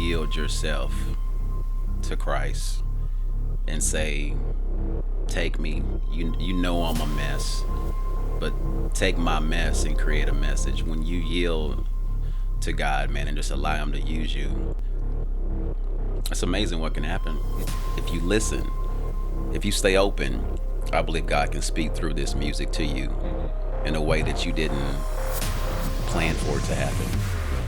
yield yourself to Christ and say, take me, you know I'm a mess, but take my mess and create a message. When you yield to God, man, and just allow him to use you, it's amazing what can happen. If you listen, if you stay open, I believe God can speak through this music to you in a way that you didn't plan for it to happen.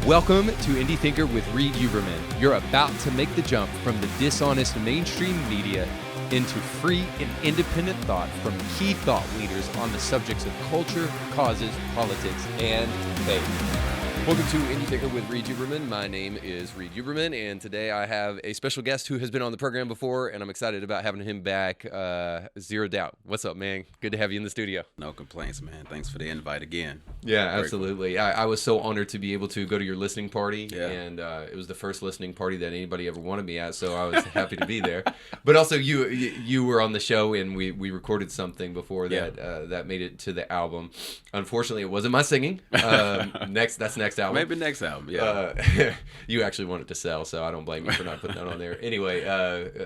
Welcome to Indie Thinker with Reed Huberman. You're about to make the jump from the dishonest mainstream media into free and independent thought from key thought leaders on the subjects of culture, causes, politics, and faith. Welcome to Indie Thinker with Reed Huberman. My name is Reed Huberman, and today I have a special guest who has been on the program before, and I'm excited about having him back. Zero Doubt. What's up, man? Good to have you in the studio. No complaints, man. Thanks for the invite again. Yeah, absolutely. I was so honored to be able to go to your listening party, and it was the first listening party that anybody ever wanted me at, so I was happy to be there. But also, you were on the show, and we recorded something before that made it to the album. Unfortunately, it wasn't my singing. That's next album. Maybe next album, yeah. You actually wanted to sell, so I don't blame you for not putting that on there. Anyway,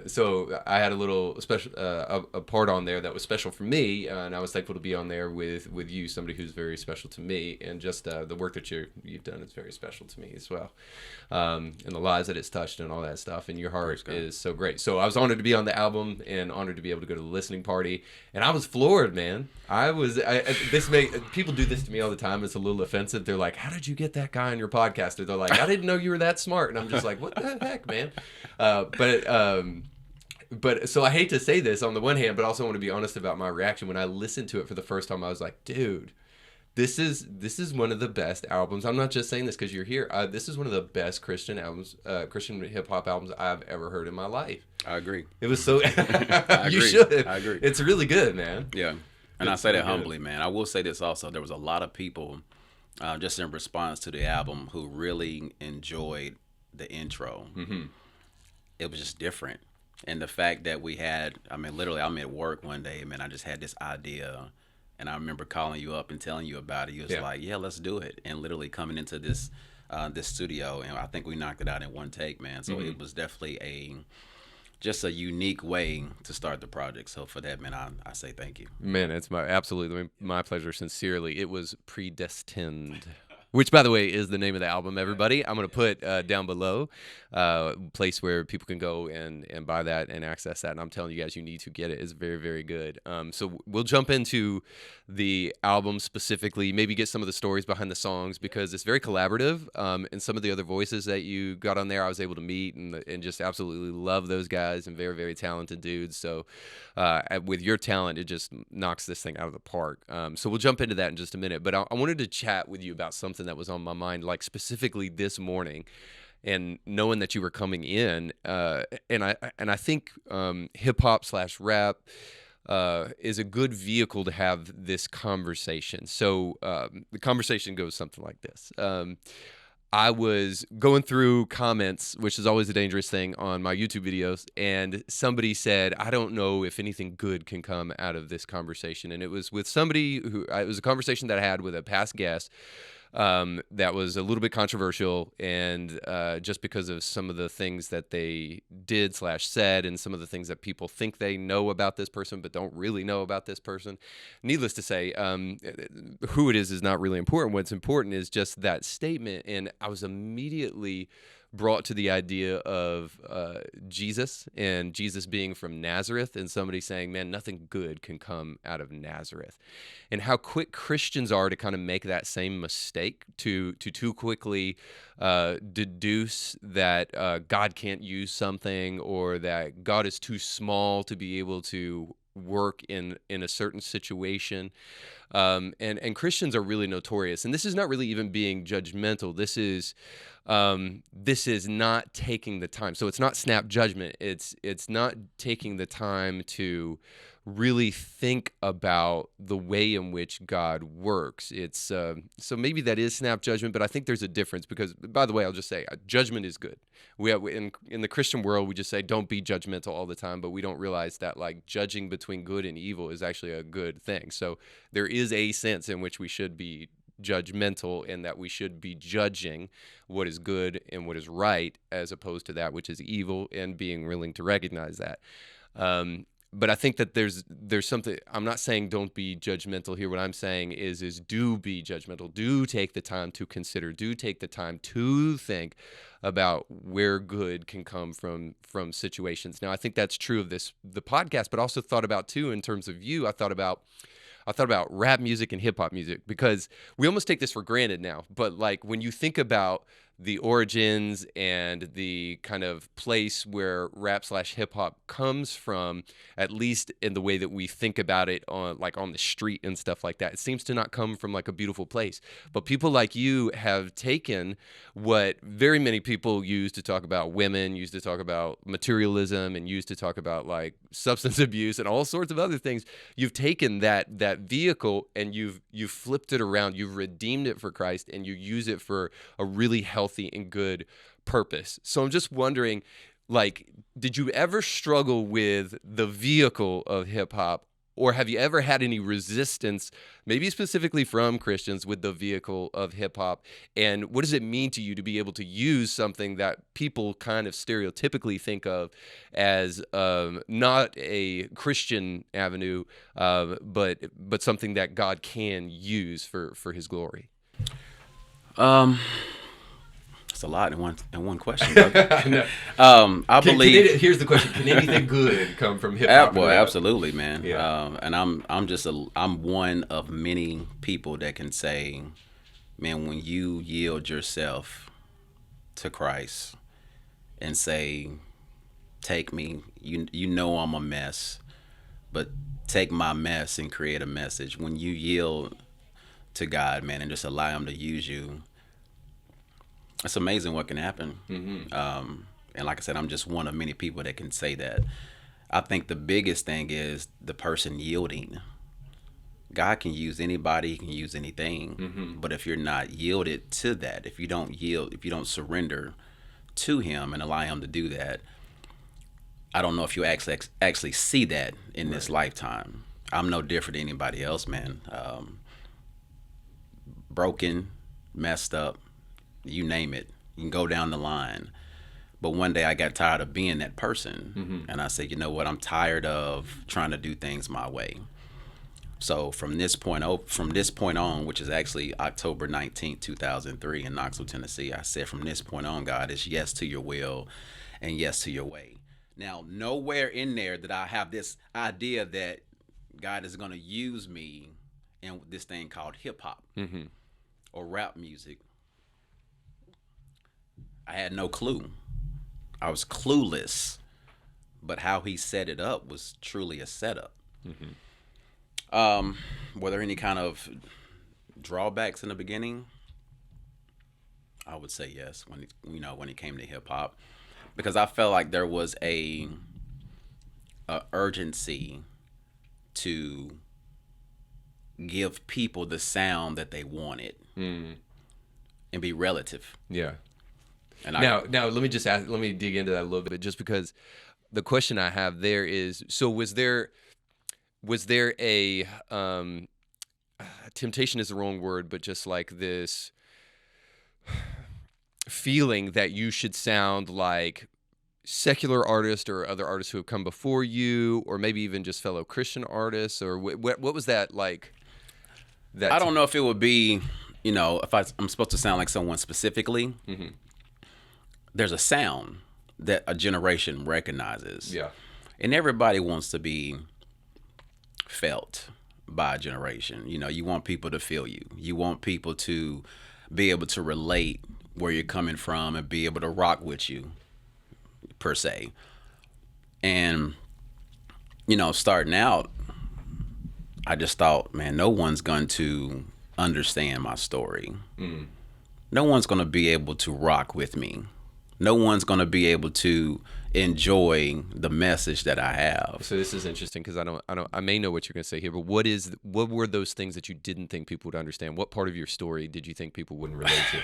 so I had a little special a part on there that was special for me, and I was thankful to be on there with you, somebody who's very special to me, and just the work that you've done is very special to me as well, and the lives that it's touched and all that stuff, and your heart is so great. So I was honored to be on the album and honored to be able to go to the listening party, and I was floored, man. People do this to me all the time. It's a little offensive. They're like, "How did you get that guy on your podcast?" Or they're like, "I didn't know you were that smart." And I'm just like, "What the heck, man?" But so I hate to say this on the one hand, but also want to be honest about my reaction. When I listened to it for the first time, I was like, dude, this is one of the best albums. I'm not just saying this because you're here. This is one of the best Christian albums, Christian hip hop albums I've ever heard in my life. I agree. It was so. I You agree. should. I agree. It's really good, man. Yeah. And I say that humbly, man. I will say this also. There was a lot of people just in response to the album who really enjoyed the intro. Mm-hmm. It was just different. And the fact that we had, literally, I'm at work one day, man, I just had this idea. And I remember calling you up and telling you about it. You was like, yeah, let's do it. And literally coming into this studio, and I think we knocked it out in one take, man. So it was definitely just a unique way to start the project. So for that, man, I say thank you. Man, it's absolutely my pleasure, sincerely. It was predestined. Which, by the way, is the name of the album, everybody. I'm going to put down below a place where people can go and buy that and access that. And I'm telling you guys, you need to get it. It's very, very good. So we'll jump into the album specifically, maybe get some of the stories behind the songs, because it's very collaborative. And some of the other voices that you got on there, I was able to meet and just absolutely love those guys, and very, very talented dudes. So with your talent, it just knocks this thing out of the park. So we'll jump into that in just a minute. But I wanted to chat with you about something that was on my mind, like specifically this morning, and knowing that you were coming in, and I think hip hop / rap is a good vehicle to have this conversation. So the conversation goes something like this. I was going through comments, which is always a dangerous thing on my YouTube videos, and somebody said, I don't know if anything good can come out of this conversation. And it was with somebody it was a conversation that I had with a past guest that was a little bit controversial, and just because of some of the things that they did / said, and some of the things that people think they know about this person but don't really know about this person. Needless to say, who it is not really important. What's important is just that statement, and I was immediately brought to the idea of Jesus, and Jesus being from Nazareth, and somebody saying, man, nothing good can come out of Nazareth. And how quick Christians are to kind of make that same mistake, to too quickly deduce that God can't use something, or that God is too small to be able to work in a certain situation. And Christians are really notorious. And this is not really even being judgmental. This is not taking the time. So it's not snap judgment. It's not taking the time to really think about the way in which God works. It's so maybe that is snap judgment, but I think there's a difference, because, by the way, I'll just say judgment is good. We have, in the Christian world, we just say don't be judgmental all the time, but we don't realize that like judging between good and evil is actually a good thing. So there is a sense in which we should be judgmental and that we should be judging what is good and what is right as opposed to that which is evil, and being willing to recognize that. But I think that there's something. I'm not saying don't be judgmental here. What I'm saying is do be judgmental. Do take the time to consider. Do take the time to think about where good can come from situations. Now, I think that's true of the podcast, but also thought about too in terms of you. I thought about rap music and hip hop music, because we almost take this for granted now. But like when you think about the origins and the kind of place where rap/hip hop comes from, at least in the way that we think about it on the street and stuff like that, it seems to not come from like a beautiful place. But people like you have taken what very many people use to talk about women, used to talk about materialism, and used to talk about like substance abuse and all sorts of other things. You've taken that vehicle and you've flipped it around. You've redeemed it for Christ, and you use it for a really healthy and good purpose. So I'm just wondering, like, did you ever struggle with the vehicle of hip hop, or have you ever had any resistance, maybe specifically from Christians, with the vehicle of hip hop? And what does it mean to you to be able to use something that people kind of stereotypically think of as not a Christian avenue, but something that God can use for His glory? It's a lot in one question. I believe. Here's the question: can anything good come from hip hop? Well, absolutely, man. Yeah. And I'm one of many people that can say, man, when you yield yourself to Christ and say, take me, you know I'm a mess, but take my mess and create a message. When you yield to God, man, and just allow Him to use you, it's amazing what can happen. Mm-hmm. And like I said, I'm just one of many people that can say that. I think the biggest thing is the person yielding. God can use anybody, He can use anything. Mm-hmm. But if you're not yielded to that, if you don't yield, if you don't surrender to Him and allow Him to do that, I don't know if you actually see that in this lifetime. I'm no different than anybody else, man. Broken, messed up, you name it. You can go down the line. But one day I got tired of being that person. Mm-hmm. And I said, you know what? I'm tired of trying to do things my way. So from this point on, which is actually October 19th, 2003 in Knoxville, Tennessee, I said, from this point on, God, it's yes to your will and yes to your way. Now, nowhere in there did I have this idea that God is going to use me in this thing called hip hop or rap music. I had no clue. I was clueless. But how He set it up was truly a setup. Mm-hmm. Were there any kind of drawbacks in the beginning? I would say yes. When it came to hip hop, because I felt like there was a urgency to give people the sound that they wanted and be relative. Yeah. And now let me dig into that a little bit, just because the question I have there is, so was there a temptation is the wrong word, but just like this feeling that you should sound like secular artists or other artists who have come before you, or maybe even just fellow Christian artists, or what was that like? I don't know if it would be, if I'm supposed to sound like someone specifically. Mm-hmm. There's a sound that a generation recognizes. Yeah. And everybody wants to be felt by a generation. You want people to feel you. You want people to be able to relate where you're coming from and be able to rock with you, per se. And, starting out, I just thought, man, no one's going to understand my story. Mm. No one's going to be able to rock with me. No one's going to be able to enjoy the message that I have. So this is interesting, because I may know what you're going to say here, but what were those things that you didn't think people would understand? What part of your story did you think people wouldn't relate to?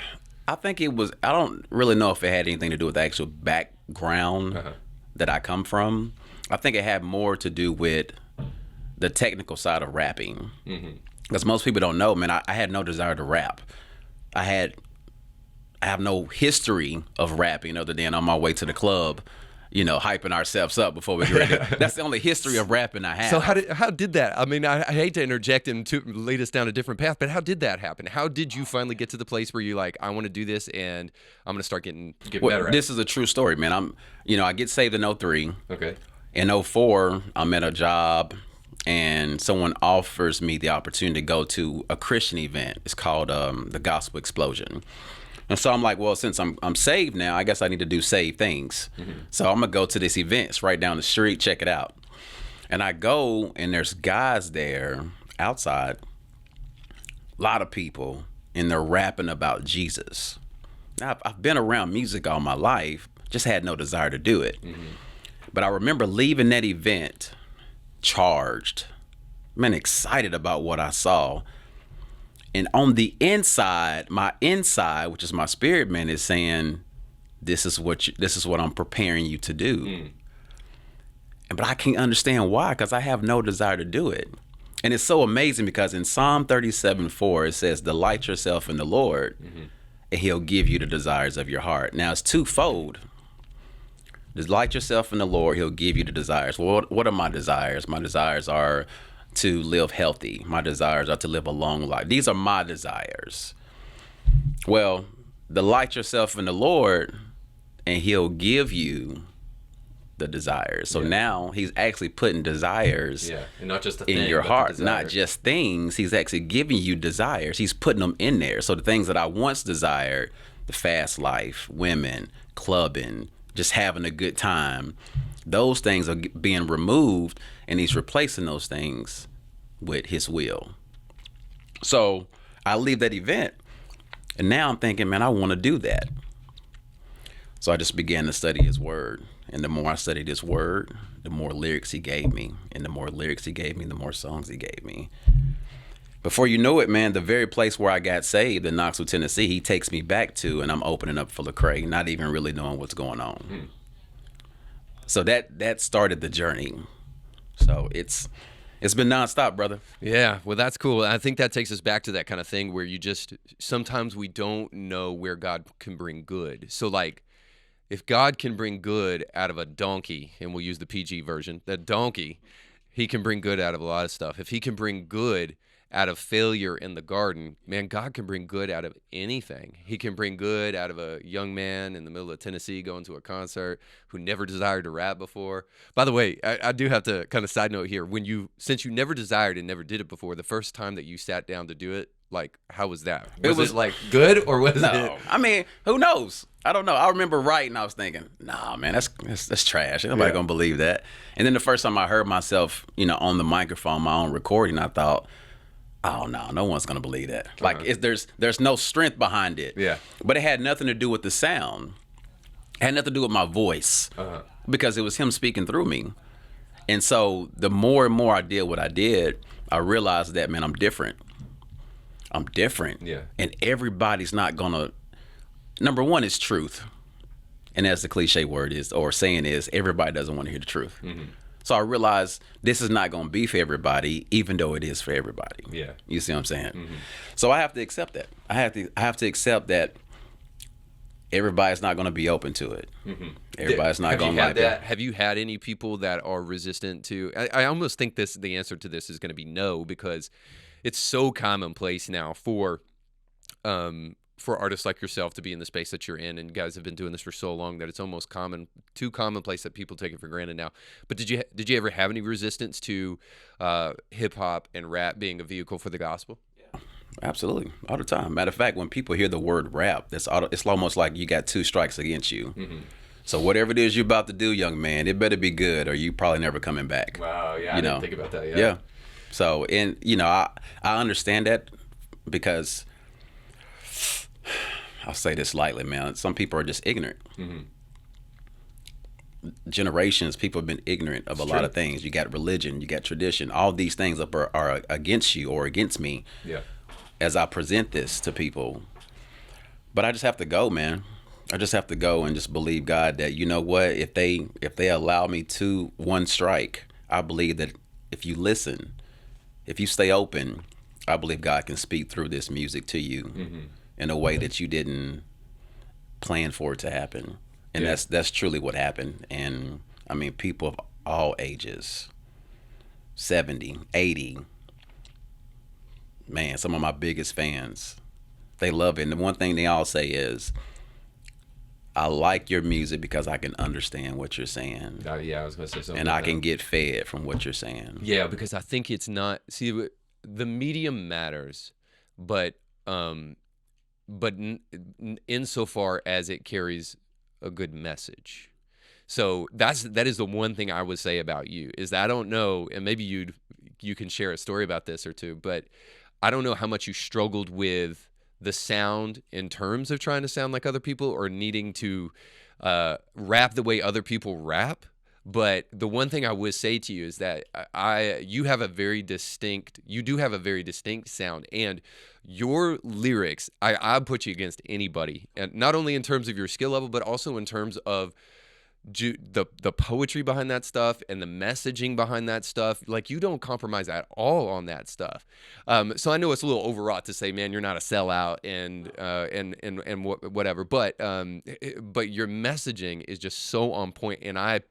I think it was, I don't really know if it had anything to do with the actual background that I come from. I think it had more to do with the technical side of rapping. Mm-hmm. Because most people don't know, man, I had no desire to rap. I had I have no history of rapping other than on my way to the club, you know, hyping ourselves up before we get ready. That's the only history of rapping I have. So how did that? I mean, I hate to interject and to lead us down a different path, but how did that happen? How did you finally get to the place where you're like, I want to do this and I'm going to start getting better at it? This is a true story, man. I get saved in '03. Okay. In '04, I'm at a job and someone offers me the opportunity to go to a Christian event. It's called the Gospel Explosion. And so I'm like, well, since I'm saved now, I guess I need to do saved things. Mm-hmm. So I'm gonna go to this event. It's right down the street. Check it out. And I go, and there's guys there outside, a lot of people, and they're rapping about Jesus. Now, I've been around music all my life, just had no desire to do it. Mm-hmm. But I remember leaving that event charged, man, excited about what I saw. And on the inside, my inside, which is my spirit man, is saying, this is what I'm preparing you to do. Mm. But I can't understand why, because I have no desire to do it. And it's so amazing because in Psalm 37:4, it says, delight yourself in the Lord, mm-hmm. and he'll give you the desires of your heart. Now, it's twofold. Delight yourself in the Lord, he'll give you the desires. Well, what are my desires? My desires are to live healthy. My desires are to live a long life. These are my desires. Well, delight yourself in the Lord, and he'll give you the desires. So now he's actually putting desires and not just in your heart, not just things. He's actually giving you desires. He's putting them in there. So the things that I once desired, the fast life, women, clubbing, just having a good time, those things are being removed, and he's replacing those things with his will. So I leave that event, and now I'm thinking, man, I want to do that. So I just began to study his word. And the more I studied his word, the more lyrics he gave me. And the more lyrics he gave me, the more songs he gave me. Before you know it, man, the very place where I got saved in Knoxville, Tennessee, he takes me back to, and I'm opening up for Lecrae, not even really knowing what's going on. Hmm. So that started the journey. So it's been nonstop, brother. Yeah, well, that's cool. I think that takes us back to that kind of thing where sometimes we don't know where God can bring good. So like, if God can bring good out of a donkey, and we'll use the PG version, that donkey, he can bring good out of a lot of stuff. If he can bring good out of failure in the garden, man, God can bring good out of anything. He can bring good out of a young man in the middle of Tennessee going to a concert who never desired to rap before. By the way, I do have to kind of side note here. Since you never desired and never did it before, the first time that you sat down to do it, like, how was that? Was it like good, or was it? I mean, who knows? I don't know. I remember writing, I was thinking, nah, man, that's trash. Nobody gonna believe that. And then the first time I heard myself, on the microphone, my own recording, I thought, oh no one's gonna believe that. Uh-huh. Like there's no strength behind it. Yeah. But it had nothing to do with the sound. It had nothing to do with my voice. Uh-huh. Because it was him speaking through me. And so the more and more I did what I did, I realized that, man, I'm different. Yeah. And everybody's not gonna. Number one is truth. And as the cliche word is, or saying is, everybody doesn't want to hear the truth. Mm-hmm. So I realized this is not going to be for everybody, even though it is for everybody. Yeah. You see what I'm saying? Mm-hmm. So I have to accept that. I have to accept that everybody's not going to be open to it. Mm-hmm. Everybody's not going to like it. Have you had any people that are resistant to? I almost think the answer to this is going to be no, because it's so commonplace now for artists like yourself to be in the space that you're in, and you guys have been doing this for so long that it's almost too commonplace that people take it for granted now. But did you ever have any resistance to hip hop and rap being a vehicle for the gospel? Yeah, absolutely, all the time. Matter of fact, when people hear the word rap, it's almost like you got two strikes against you. Mm-hmm. So whatever it is you're about to do, young man, it better be good, or you probably never coming back. Wow, yeah, I didn't think about that. Yeah. So, and I understand that, because I'll say this lightly, man. Some people are just ignorant. Mm-hmm. Generations, people have been ignorant of a lot of things. You got religion, you got tradition. All these things are against you or against me. Yeah. As I present this to people, but I just have to go, man. I just have to go and just believe God that, you know what, if they allow me to one strike, I believe that if you listen, if you stay open, I believe God can speak through this music to you Mm-hmm. in a way that you didn't plan for it to happen. And Yeah. that's truly what happened. And I mean, people of all ages, 70, 80, man, some of my biggest fans, they love it. And the one thing they all say is, I like your music because I can understand what you're saying. Yeah, I was going to say something. And about I can that. get fed from what you're saying. Yeah, because I think it's not. See, the medium matters, but insofar as it carries a good message. So that is the one thing I would say about you is that I don't know, and maybe you can share a story about this or two, but I don't know how much you struggled with the sound in terms of trying to sound like other people or needing to rap the way other people rap. But the one thing I would say to you is that you do have a very distinct sound, and your lyrics, I put you against anybody, and not only in terms of your skill level, but also in terms of the poetry behind that stuff and the messaging behind that stuff. Like, you don't compromise at all on that stuff. So I know it's a little overwrought to say, man, you're not a sellout and whatever, but your messaging is just so on point, and I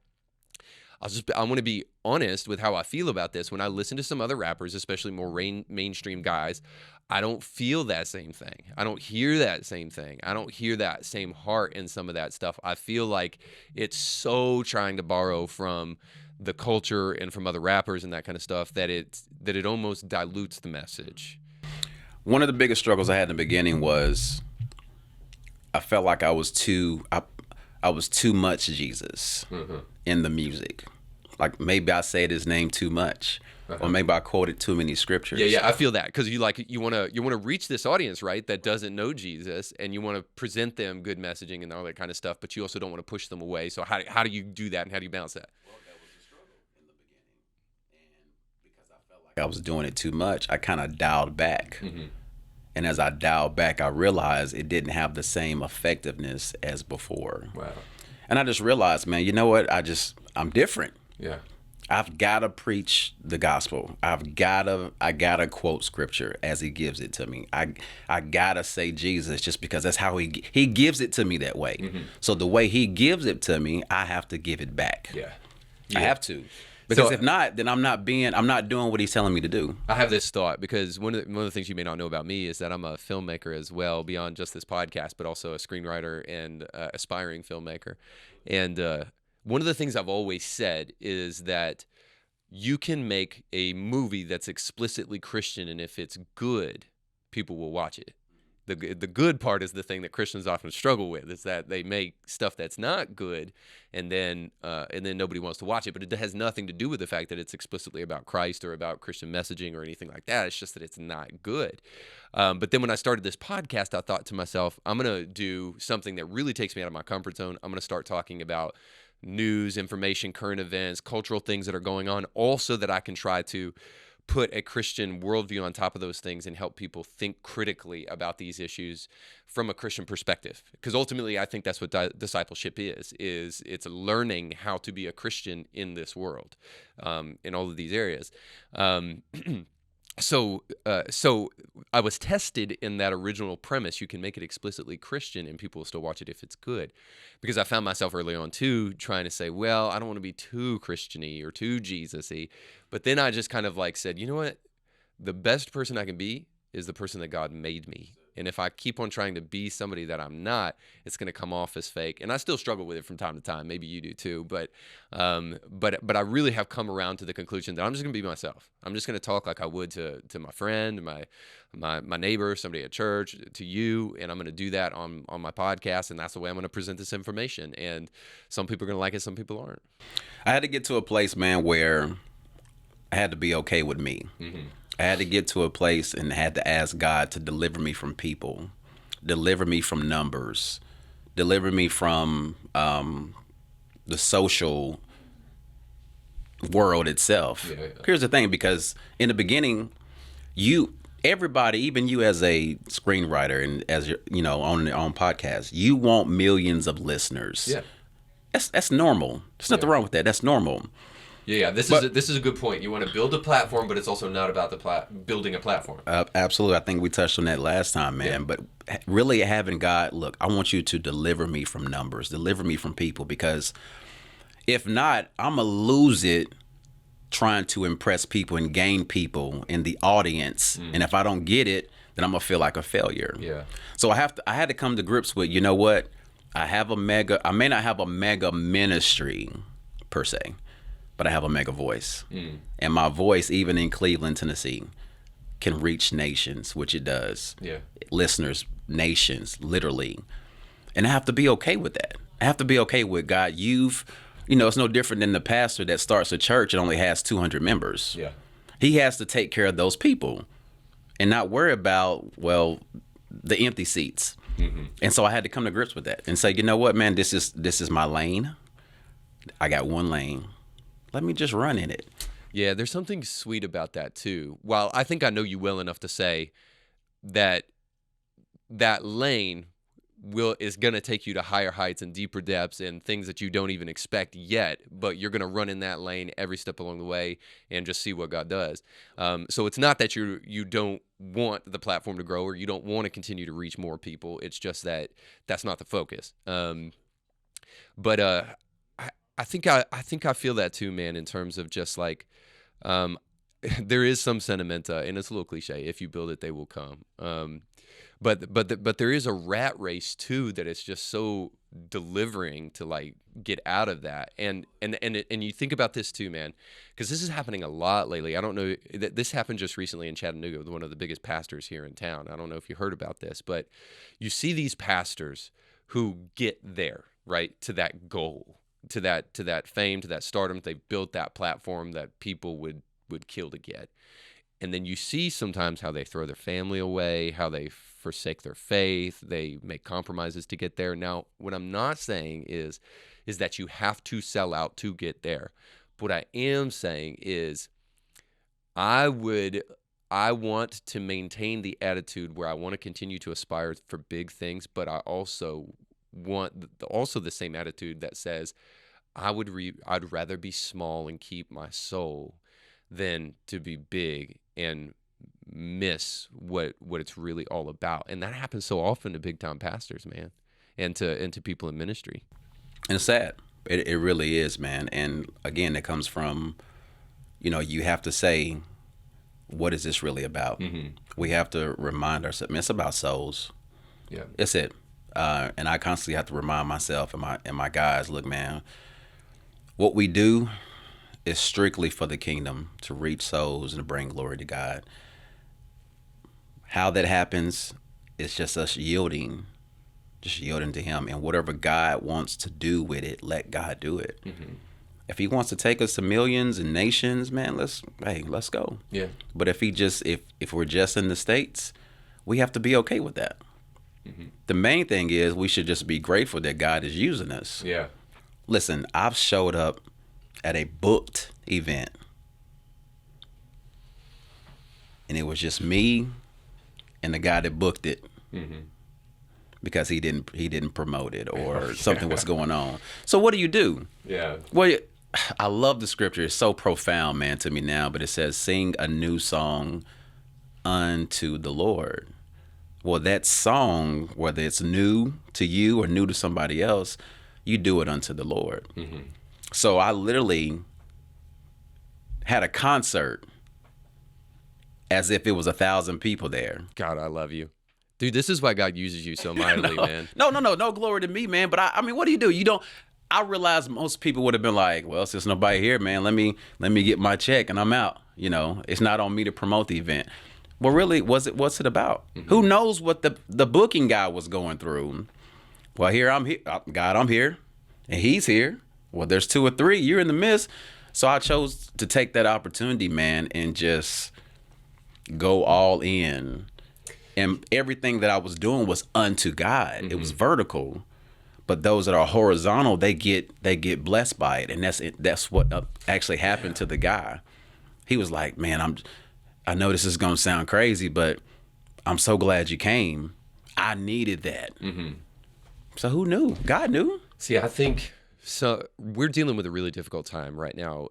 want to be honest with how I feel about this. When I listen to some other rappers, especially more mainstream guys, I don't feel that same thing. I don't hear that same thing. I don't hear that same heart in some of that stuff. I feel like it's so trying to borrow from the culture and from other rappers and that kind of stuff that it almost dilutes the message. One of the biggest struggles I had in the beginning was I felt like I was too much Jesus in the music. Like, maybe I said his name too much, or maybe I quoted too many scriptures. Yeah, I feel that because you want to reach this audience, right, that doesn't know Jesus, and you want to present them good messaging and all that kind of stuff, but you also don't want to push them away. So how do you do that, and how do you balance that? Well, that was a struggle in the beginning, and because I felt like I was doing it too much, I kind of dialed back. Mm-hmm. And as I dialed back, I realized it didn't have the same effectiveness as before. Wow. And I just realized, man, you know what? I'm different. Yeah. I've got to preach the gospel. I gotta quote scripture as he gives it to me. I gotta say Jesus just because that's how he gives it to me that way. Mm-hmm. So the way he gives it to me, I have to give it back. Yeah. I have to. Because So- if not, then I'm not doing what he's telling me to do. I have this thought because one of the things you may not know about me is that I'm a filmmaker as well, beyond just this podcast, but also a screenwriter and aspiring filmmaker. And one of the things I've always said is that you can make a movie that's explicitly Christian, and if it's good, people will watch it. The good part is the thing that Christians often struggle with, is that they make stuff that's not good, and then nobody wants to watch it. But it has nothing to do with the fact that it's explicitly about Christ or about Christian messaging or anything like that. It's just that it's not good. But then when I started this podcast, I thought to myself, I'm going to do something that really takes me out of my comfort zone. I'm going to start talking about news, information, current events, cultural things that are going on, also that I can try to put a Christian worldview on top of those things and help people think critically about these issues from a Christian perspective. Because ultimately, I think that's what discipleship is it's learning how to be a Christian in this world, in all of these areas. So I was tested in that original premise. You can make it explicitly Christian and people will still watch it if it's good. Because I found myself early on too trying to say, well, I don't want to be too Christian-y or too Jesus-y. But then I just kind of like said, you know what? The best person I can be is the person that God made me. And if I keep on trying to be somebody that I'm not, it's going to come off as fake. And I still struggle with it from time to time. Maybe you do too. But I really have come around to the conclusion that I'm just going to be myself. I'm just going to talk like I would to my friend, my neighbor, somebody at church, to you. And I'm going to do that on my podcast. And that's the way I'm going to present this information. And some people are going to like it. Some people aren't. I had to get to a place, man, where I had to be okay with me. Mm-hmm. I had to get to a place and had to ask God to deliver me from people, deliver me from numbers, deliver me from the social world itself. Yeah. Here's the thing, because in the beginning, everybody, even you as a screenwriter and as on podcasts, you want millions of listeners. Yeah. That's normal. There's nothing wrong with that. That's normal. Yeah. This is a good point. You want to build a platform, but it's also not about the building a platform. Absolutely. I think we touched on that last time, man. But really having God, look, I want you to deliver me from numbers, deliver me from people, because if not, I'm going to lose it trying to impress people and gain people in the audience. And if I don't get it, then I'm going to feel like a failure. Yeah. So I had to come to grips with, you know what? I may not have a mega ministry per se, but I have a mega voice. And my voice, even in Cleveland, Tennessee, can reach nations, which it does. Yeah. Listeners, nations, literally. And I have to be okay with that. I have to be okay with God. It's no different than the pastor that starts a church and only has 200 members. Yeah. He has to take care of those people and not worry about, the empty seats. And so I had to come to grips with that and say, you know what, man, this is my lane. I got one lane. Let me just run in it. Yeah, there's something sweet about that too. While I think I know you well enough to say that lane is going to take you to higher heights and deeper depths and things that you don't even expect yet, but you're going to run in that lane every step along the way and just see what God does. So it's not that you don't want the platform to grow or you don't want to continue to reach more people. It's just that's not the focus. But I think I feel that too, man, in terms of just like there is some sentiment, and it's a little cliche. If you build it, they will come. But there is a rat race too that it's just so delivering to like get out of that. And you think about this too, man, because this is happening a lot lately. I don't know that this happened just recently in Chattanooga with one of the biggest pastors here in town. I don't know if you heard about this, but you see these pastors who get there, right, to that goal, to that fame, to that stardom. They've built that platform that people would kill to get. And then you see sometimes how they throw their family away, how they forsake their faith, they make compromises to get there. Now, what I'm not saying is that you have to sell out to get there. What I am saying is I want to maintain the attitude where I want to continue to aspire for big things, but I also want the same attitude that says I'd rather be small and keep my soul than to be big and miss what it's really all about. And that happens so often to big time pastors, man, and to people in ministry. And it's sad. It really is, man. And again, it comes from, you have to say, what is this really about? We have to remind ourselves, man, it's about souls. Yeah. That's it. And I constantly have to remind myself and my guys, look, man, what we do is strictly for the kingdom, to reach souls and to bring glory to God. How that happens is just us yielding to him, and whatever God wants to do with it, let God do it. If he wants to take us to millions and nations, man, let's go. Yeah. But if we're just in the States, we have to be okay with that. The main thing is we should just be grateful that God is using us. Yeah. Listen, I've showed up at a booked event, and it was just me and the guy that booked it, because he didn't promote it or something was going on. So what do? Yeah. Well, I love the scripture. It's so profound, man, to me now. But it says, "Sing a new song unto the Lord." Well, that song, whether it's new to you or new to somebody else, you do it unto the Lord. So I literally had a concert as if it was 1,000 people there. God, I love you. Dude, this is why God uses you so mightily, man. No glory to me, man. But I mean, what do? You don't. I realize most people would have been like, well, since nobody here, man, let me get my check and I'm out. It's not on me to promote the event. Well, really, what's it about? Who knows what the booking guy was going through? Well, I'm here. God, I'm here, and he's here. Well, there's 2 or 3. You're in the midst. So I chose to take that opportunity, man, and just go all in. And everything that I was doing was unto God. It was vertical. But those that are horizontal, they get blessed by it. And that's what actually happened to the guy. He was like, man, I know this is going to sound crazy, but I'm so glad you came. I needed that. So who knew? God knew. See, I think So we're dealing with a really difficult time right now,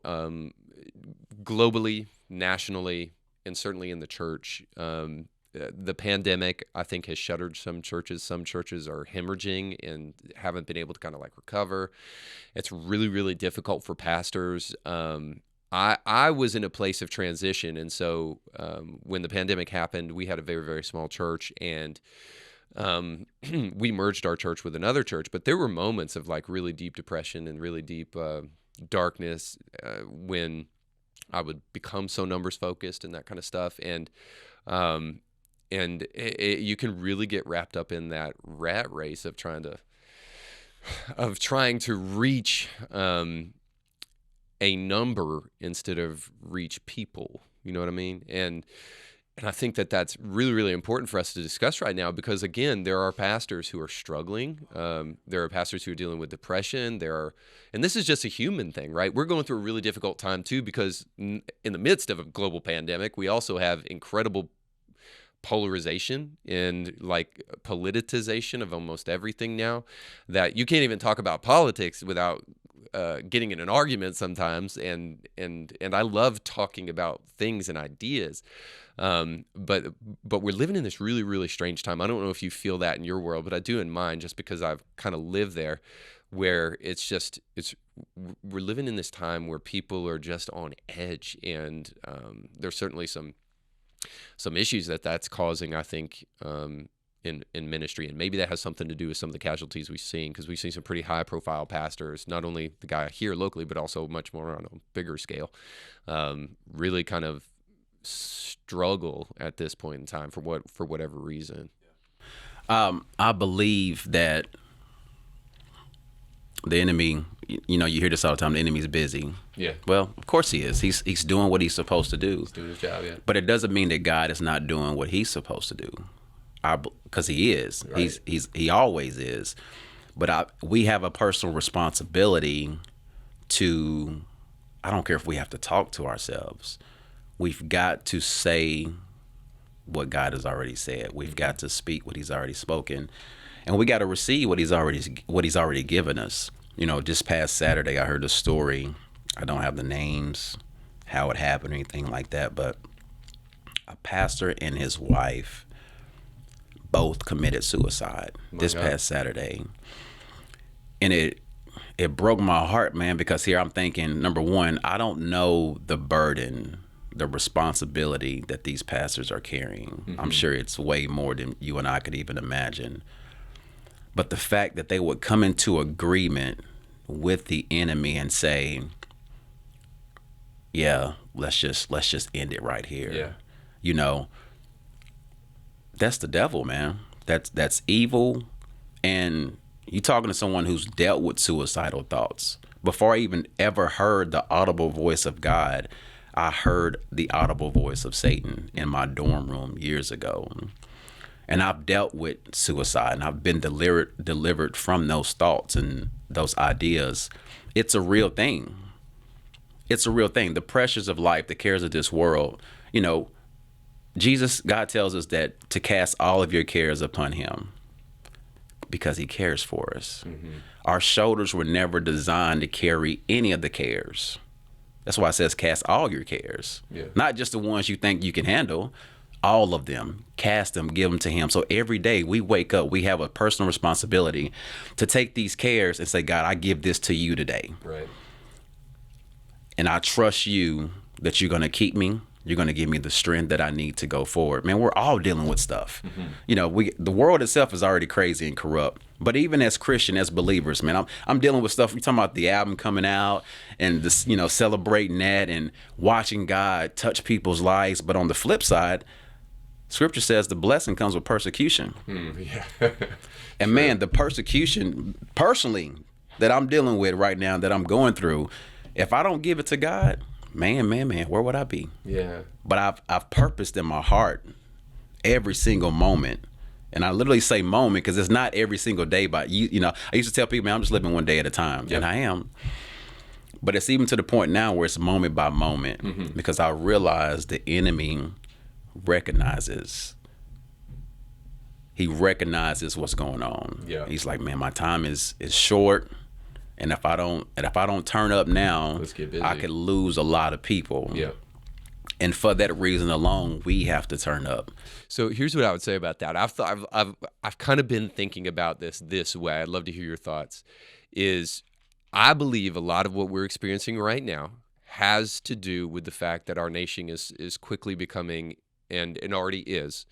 globally, nationally, and certainly in the church. The pandemic, I think, has shuttered some churches. Some churches are hemorrhaging and haven't been able to kind of like recover. It's really, really difficult for pastors. I was in a place of transition, and so when the pandemic happened, we had a very, very small church, and we merged our church with another church. But there were moments of like really deep depression and really deep darkness when I would become so numbers focused and that kind of stuff, and you can really get wrapped up in that rat race of trying to reach a number instead of reach people. You know what I mean? And I think that that's really, really important for us to discuss right now because, again, there are pastors who are struggling. There are pastors who are dealing with depression. And this is just a human thing, right? We're going through a really difficult time, too, because in the midst of a global pandemic, we also have incredible polarization and like politicization of almost everything now that you can't even talk about politics without getting in an argument sometimes. And I love talking about things and ideas. But we're living in this really, really strange time. I don't know if you feel that in your world, but I do in mine just because I've kind of lived there where we're living in this time where people are just on edge. And there's certainly some issues that's causing, I think, in ministry. And maybe that has something to do with some of the casualties we've seen, because we've seen some pretty high profile pastors, not only the guy here locally, but also much more on a bigger scale, really kind of struggle at this point in time for whatever reason. I believe that the enemy, you hear this all the time, the enemy's busy. Yeah. Well, of course he is. He's doing what he's supposed to do. He's doing his job, yeah. But it doesn't mean that God is not doing what he's supposed to do. Because he is. Right. He always is. But we have a personal responsibility to, I don't care if we have to talk to ourselves. We've got to say what God has already said. We've got to speak what he's already spoken. And we got to receive what he's already given us. Just past Saturday, I heard a story. I don't have the names, how it happened or anything like that, but a pastor and his wife both committed suicide past Saturday. And it broke my heart, man, because here I'm thinking, number one, I don't know the burden, the responsibility that these pastors are carrying. Mm-hmm. I'm sure it's way more than you and I could even imagine. But the fact that they would come into agreement with the enemy and say, yeah, let's just end it right here. Yeah. That's the devil, man. That's evil. And you talking to someone who's dealt with suicidal thoughts. Before I even ever heard the audible voice of God, I heard the audible voice of Satan in my dorm room years ago. And I've dealt with suicide, and I've been delivered from those thoughts and those ideas. It's a real thing. It's a real thing. The pressures of life, the cares of this world, God tells us that to cast all of your cares upon him because he cares for us. Mm-hmm. Our shoulders were never designed to carry any of the cares. That's why it says cast all your cares. Yeah. Not just the ones you think you can handle, all of them. Cast them, give them to him. So every day we wake up, we have a personal responsibility to take these cares and say, God, I give this to you today. Right. And I trust you that you're going to keep me. You're going to give me the strength that I need to go forward. Man, we're all dealing with stuff. Mm-hmm. The world itself is already crazy and corrupt. But even as Christian, as believers, man, I'm dealing with stuff. We're talking about the album coming out and this, celebrating that and watching God touch people's lives. But on the flip side, Scripture says the blessing comes with persecution. Yeah. And man, the persecution personally that I'm dealing with right now, that I'm going through, if I don't give it to God, man, where would I be? Yeah. But I've purposed in my heart every single moment. And I literally say moment because it's not every single day. But I used to tell people, man, I'm just living one day at a time. Yep. And I am. But it's even to the point now where it's moment by moment. Mm-hmm. Because I realize the enemy recognizes. He recognizes what's going on. Yeah. He's like, man, my time is short. And if I don't turn up now, Let's get busy. I could lose a lot of people. Yeah. And for that reason alone, we have to turn up. So here's what I would say about that. I've kind of been thinking about this way. I'd love to hear your thoughts. Is I believe a lot of what we're experiencing right now has to do with the fact that our nation is quickly becoming and already is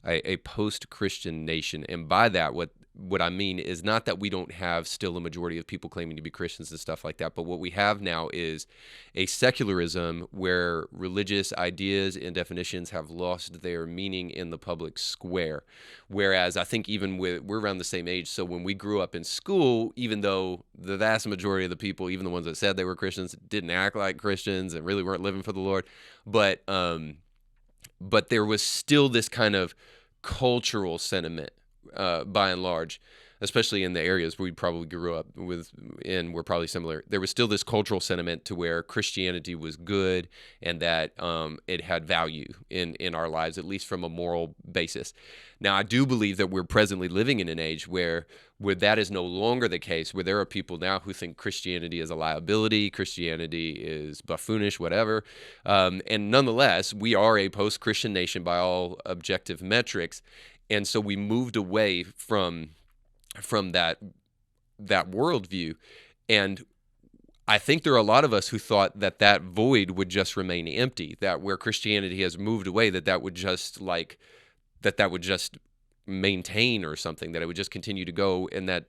a post-Christian nation. And by that, what I mean is not that we don't have still a majority of people claiming to be Christians and stuff like that, but what we have now is a secularism where religious ideas and definitions have lost their meaning in the public square. Whereas I think even we're around the same age, so when we grew up in school, even though the vast majority of the people, even the ones that said they were Christians, didn't act like Christians and really weren't living for the Lord, but there was still this kind of cultural sentiment, by and large, especially in the areas we probably grew up were probably similar. There was still this cultural sentiment to where Christianity was good and that it had value in our lives, at least from a moral basis. Now, I do believe that we're presently living in an age where that is no longer the case, where there are people now who think Christianity is a liability, Christianity is buffoonish, whatever. And nonetheless, we are a post-Christian nation by all objective metrics. And so we moved away from that worldview. And I think there are a lot of us who thought that void would just remain empty, that where Christianity has moved away, that would just maintain or something, that it would just continue to go, and that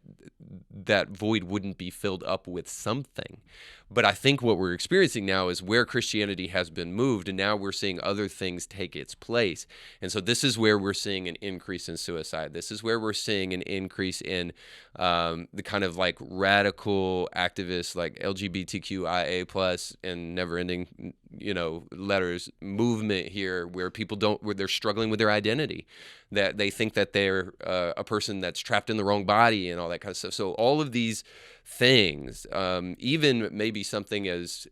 void wouldn't be filled up with something. But I think what we're experiencing now is where Christianity has been moved, and now we're seeing other things take its place. And so this is where we're seeing an increase in suicide. This is where we're seeing an increase in the kind of like radical activists, like LGBTQIA plus and never-ending, letters movement here, where where they're struggling with their identity, that they think that they're a person that's trapped in the wrong body and all that kind of stuff. So all of these things, even maybe something as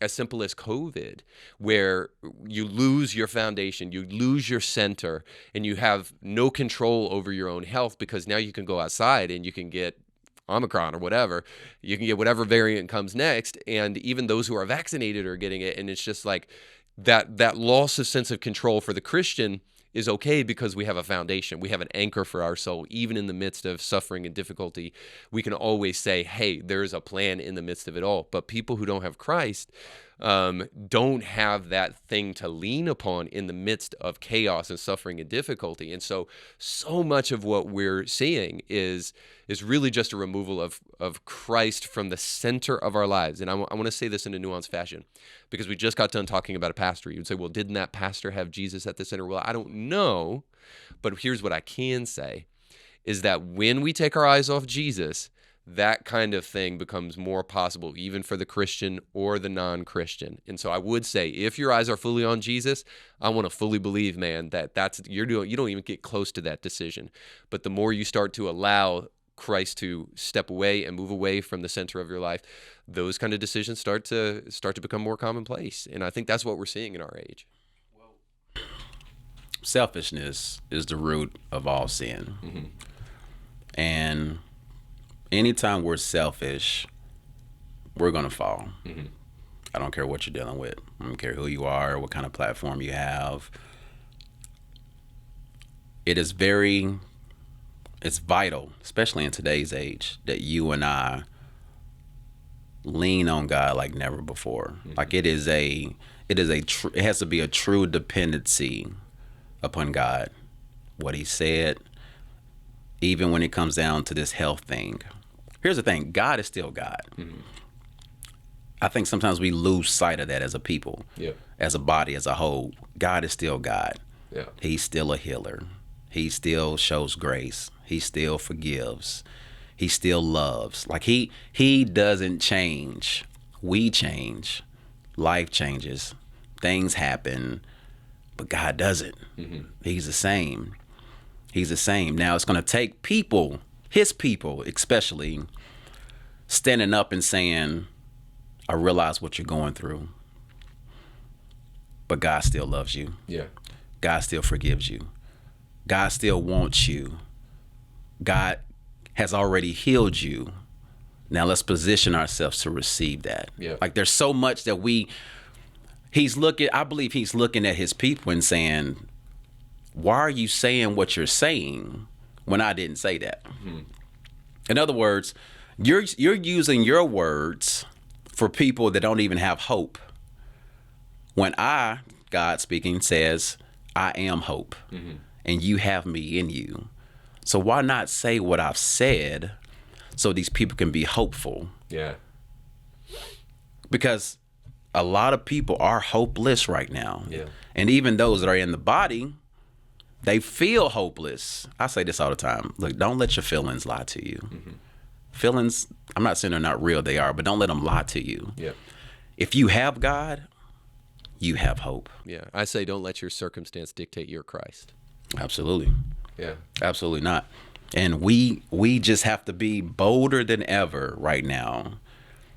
simple as COVID, where you lose your foundation, you lose your center, and you have no control over your own health, because now you can go outside and you can get Omicron or whatever. You can get whatever variant comes next, and even those who are vaccinated are getting it. And it's just like that loss of sense of control for the Christian is okay, because we have a foundation. We have an anchor for our soul. Even in the midst of suffering and difficulty, we can always say, hey, there's a plan in the midst of it all. But people who don't have Christ don't have that thing to lean upon in the midst of chaos and suffering and difficulty. And so much of what we're seeing is really just a removal of Christ from the center of our lives. And I want to say this in a nuanced fashion, because we just got done talking about a pastor. You'd say, well, didn't that pastor have Jesus at the center? Well, I don't know, but here's what I can say, is that when we take our eyes off Jesus, that kind of thing becomes more possible, even for the Christian or the non-Christian. And so I would say, if your eyes are fully on Jesus, I want to fully believe, man, you don't even get close to that decision. But the more you start to allow Christ to step away and move away from the center of your life, those kind of decisions start to become more commonplace. And I think that's what we're seeing in our age. Selfishness is the root of all sin. Mm-hmm. And anytime we're selfish, we're going to fall. Mm-hmm. I don't care what you're dealing with. I don't care who you are, what kind of platform you have. It's vital, especially in today's age, that you and I lean on God like never before. Mm-hmm. Like it has to be a true dependency upon God, what he said, even when it comes down to this health thing. Here's the thing, God is still God. Mm-hmm. I think sometimes we lose sight of that as a people, as a body, as a whole. God is still God. Yeah. He's still a healer. He still shows grace. He still forgives. He still loves. Like he doesn't change. We change. Life changes. Things happen. But God doesn't. Mm-hmm. He's the same. He's the same. Now it's going to take people, his people especially, standing up and saying, I realize what you're going through, but God still loves you. Yeah. God still forgives you. God still wants you. God has already healed you. Now let's position ourselves to receive that. Yeah. Like there's so much that I believe he's looking at his people and saying, why are you saying what you're saying when I didn't say that? Mm-hmm. In other words, you're using your words for people that don't even have hope. When God speaking, says, I am hope, and you have me in you. So why not say what I've said so these people can be hopeful? Yeah. Because a lot of people are hopeless right now. Yeah. And even those that are in the body, they feel hopeless. I say this all the time. Look, don't let your feelings lie to you. Mm-hmm. Feelings, I'm not saying they're not real, they are, but don't let them lie to you. Yeah. If you have God, you have hope. Yeah. I say don't let your circumstance dictate your Christ. Absolutely. Yeah. Absolutely not. And we just have to be bolder than ever right now.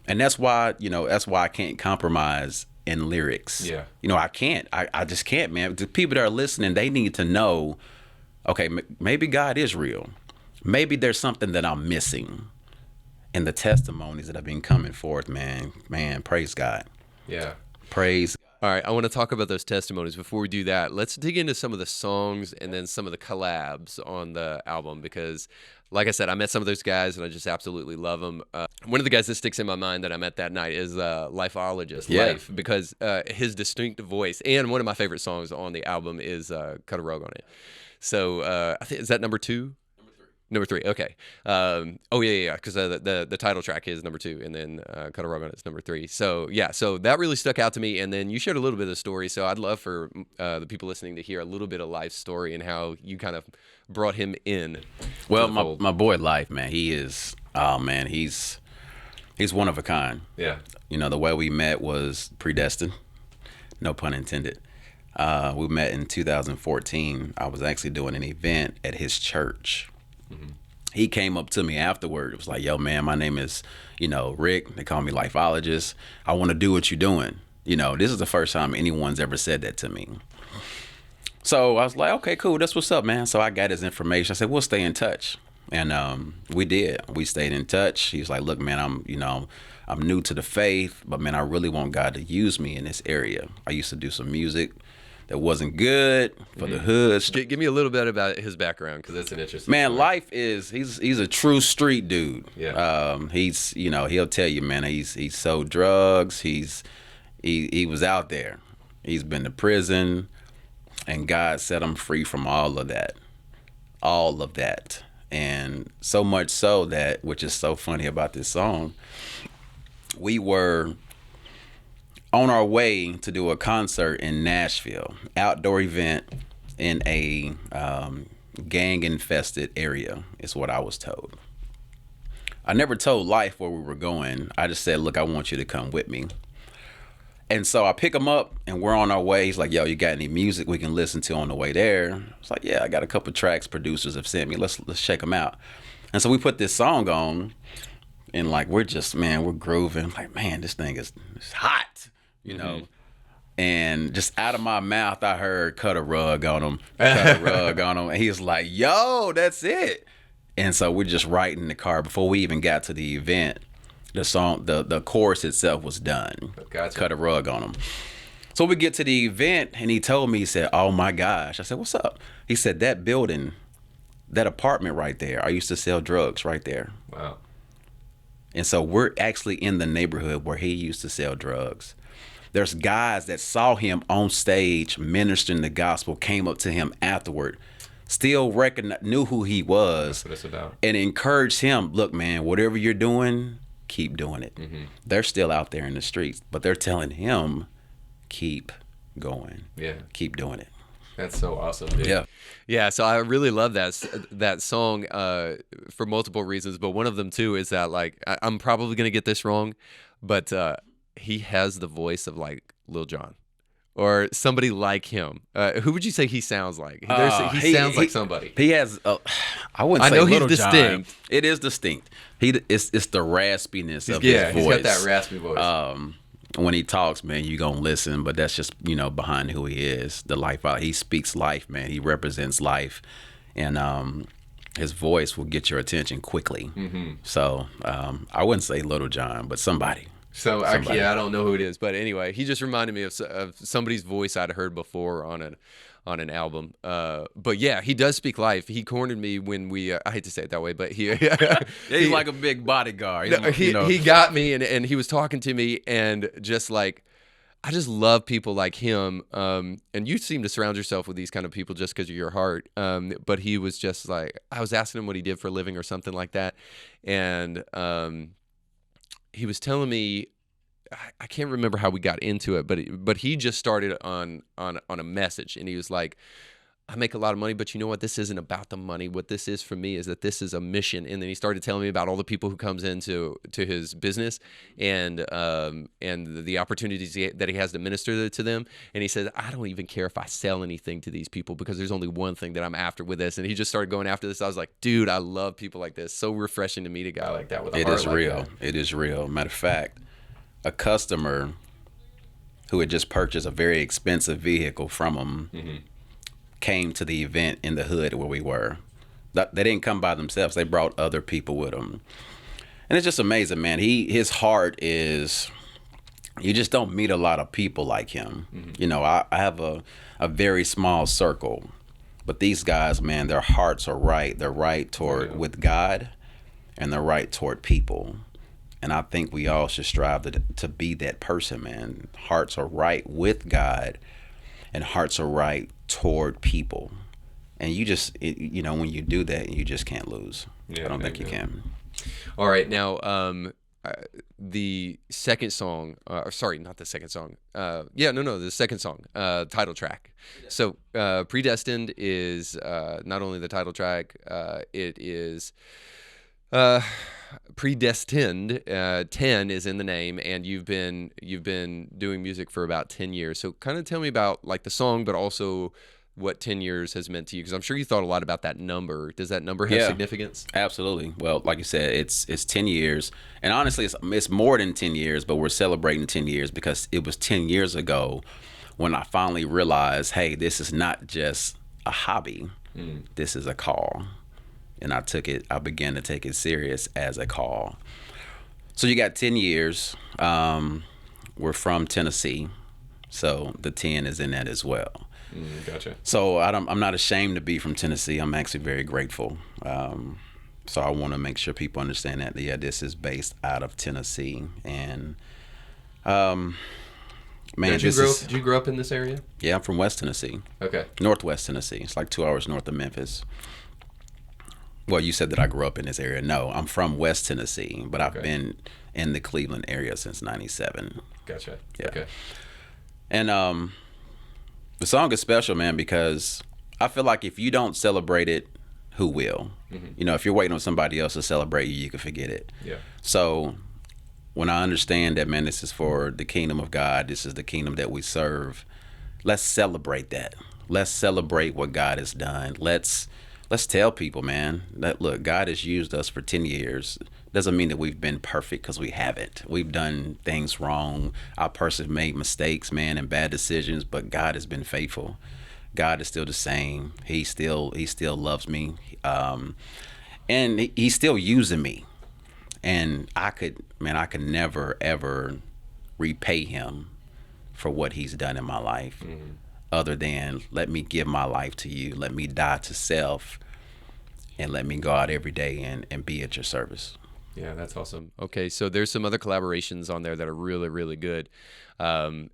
And that's why I can't compromise in lyrics. Yeah. I can't. I just can't, man. The people that are listening, they need to know, okay, maybe God is real. Maybe there's something that I'm missing in the testimonies that have been coming forth, man. Man, praise God. Yeah. Praise. All right, I want to talk about those testimonies. Before we do that, let's dig into some of the songs and then some of the collabs on the album because, like I said, I met some of those guys and I just absolutely love them. One of the guys that sticks in my mind that I met that night is Lifeologist, yeah. Life, because his distinct voice, and one of my favorite songs on the album is Cut a Rug on It. So I think, is that number 2? Number 3, okay. Yeah, because the title track is number 2, and then Cut a Rug on It is number 3. So yeah, so that really stuck out to me. And then you shared a little bit of the story. So I'd love for the people listening to hear a little bit of Life's story and how you kind of brought him in. Well, my boy Life, man, he's one of a kind. Yeah. The way we met was predestined, no pun intended. We met in 2014. I was actually doing an event at his church. Mm-hmm. He came up to me afterward. It was like, yo, man, my name is, Rick. They call me Lifeologist. I want to do what you're doing. This is the first time anyone's ever said that to me. So I was like, okay, cool. That's what's up, man. So I got his information. I said, we'll stay in touch. And we did. We stayed in touch. He was like, look, man, I'm new to the faith, but man, I really want God to use me in this area. I used to do some music that wasn't good for the hood. Give me a little bit about his background because that's an interesting man story. Life is he's a true street dude. Yeah. He's he'll tell you, man, he sold drugs. He was out there. He's been to prison, and God set him free from all of that, and so much so that, which is so funny about this song, we were on our way to do a concert in Nashville, outdoor event in a gang-infested area, is what I was told. I never told Life where we were going. I just said, look, I want you to come with me. And so I pick him up, and we're on our way. He's like, yo, you got any music we can listen to on the way there? I was like, yeah, I got a couple tracks producers have sent me. Let's check them out. And so we put this song on, and like we're grooving. Like, man, this thing is hot. And just out of my mouth, I heard cut a rug on him. And he was like, yo, that's it. And so we're just writing in the car. Before we even got to the event, the song, the chorus itself was done. Gotcha. Cut a rug on him. So we get to the event, and he told me, he said, oh my gosh. I said, what's up? He said, that building, that apartment right there, I used to sell drugs right there. Wow. And so we're actually in the neighborhood where he used to sell drugs. There's guys that saw him on stage ministering the gospel, came up to him afterward, still knew who he was. That's what it's about. And encouraged him, look, man, whatever you're doing, keep doing it. Mm-hmm. They're still out there in the streets, but they're telling him, keep going. Yeah. Keep doing it. That's so awesome, dude. Yeah. Yeah, so I really love that song for multiple reasons, but one of them too is that, like, I'm probably going to get this wrong, but he has the voice of like Lil Jon or somebody like him. Who would you say he sounds like? He sounds like somebody. He has. I wouldn't say I know Little he's distinct. John. It is distinct. It's the raspiness of his voice. Yeah, he's got that raspy voice. When he talks, man, you gonna listen, but that's just behind who he is. The life out. He speaks life, man. He represents life, and his voice will get your attention quickly. So I wouldn't say Little John, but somebody. So actually, I don't know who it is, but anyway, he just reminded me of somebody's voice I'd heard before on an album. But yeah, he does speak life. He cornered me when we. I hate to say it that way, but he's like a big bodyguard. He got me, and he was talking to me, and just like. I just love people like him, and you seem to surround yourself with these kind of people just because of your heart. But he was just like, I was asking him what he did for a living or something like that, and he was telling me, I can't remember how we got into it, but he just started on a message, and he was like, I make a lot of money, but you know what? This isn't about the money. What this is for me is that this is a mission. And then he started telling me about all the people who comes into his business and the opportunities that he has to minister to them. And he said, I don't even care if I sell anything to these people because there's only one thing that I'm after with this. And he just started going after this. I was like, dude, I love people like this. So refreshing to meet a guy like that with a heart like that. It is real. It is real. Matter of fact, a customer who had just purchased a very expensive vehicle from him came to the event in the hood where we were. They didn't come by themselves. They brought other people with them. And it's just amazing, man. His heart is, you just don't meet a lot of people like him. I have a very small circle, but these guys, man, their hearts are right. They're right toward with God, and they're right toward people. And I think we all should strive to be that person, man. Hearts are right with God, and hearts are right toward people. And you just, when you do that, you just can't lose. I don't think you can. All right. Now, the second song, sorry, not the second song. The second song, title track. So Predestined is not only the title track, it is Predestined. 10 is in the name, and you've been doing music for about 10 years. So kind of tell me about like the song, but also what 10 years has meant to you, because I'm sure you thought a lot about that number. Does that number have significance? Absolutely. Well, like you said, it's 10 years, and honestly, it's more than 10 years, but we're celebrating 10 years because it was 10 years ago when I finally realized, hey, this is not just a hobby. This is a call. And I began to take it serious as a call. So you got 10 years. We're from Tennessee, so the 10 is in that as well. Gotcha. So I'm not ashamed to be from Tennessee. I'm actually very grateful. So I want to make sure people understand that, this is based out of Tennessee. And man, did you grow up in this area? Yeah, I'm from West Tennessee. Okay. Northwest Tennessee. It's like 2 hours north of Memphis. Well, you said that I grew up in this area. No, I'm from West Tennessee, but I've been in the Cleveland area since '97. Gotcha. Yeah. Okay. And the song is special, man, because I feel like if you don't celebrate it, who will? If you're waiting on somebody else to celebrate you, you can forget it. Yeah. So when I understand that, man, this is for the kingdom of God, this is the kingdom that we serve, let's celebrate that. Let's celebrate what God has done. Let's tell people, man, that look, God has used us for 10 years. Doesn't mean that we've been perfect, because we haven't. We've done things wrong. Our person made mistakes, man, and bad decisions, but God has been faithful. God is still the same. He still loves me. And he's still using me. And I could never, ever repay him for what he's done in my life. Other than let me give my life to you, let me die to self, and let me go out every day and be at your service. Yeah, that's awesome. Okay, so there's some other collaborations on there that are really, really good. You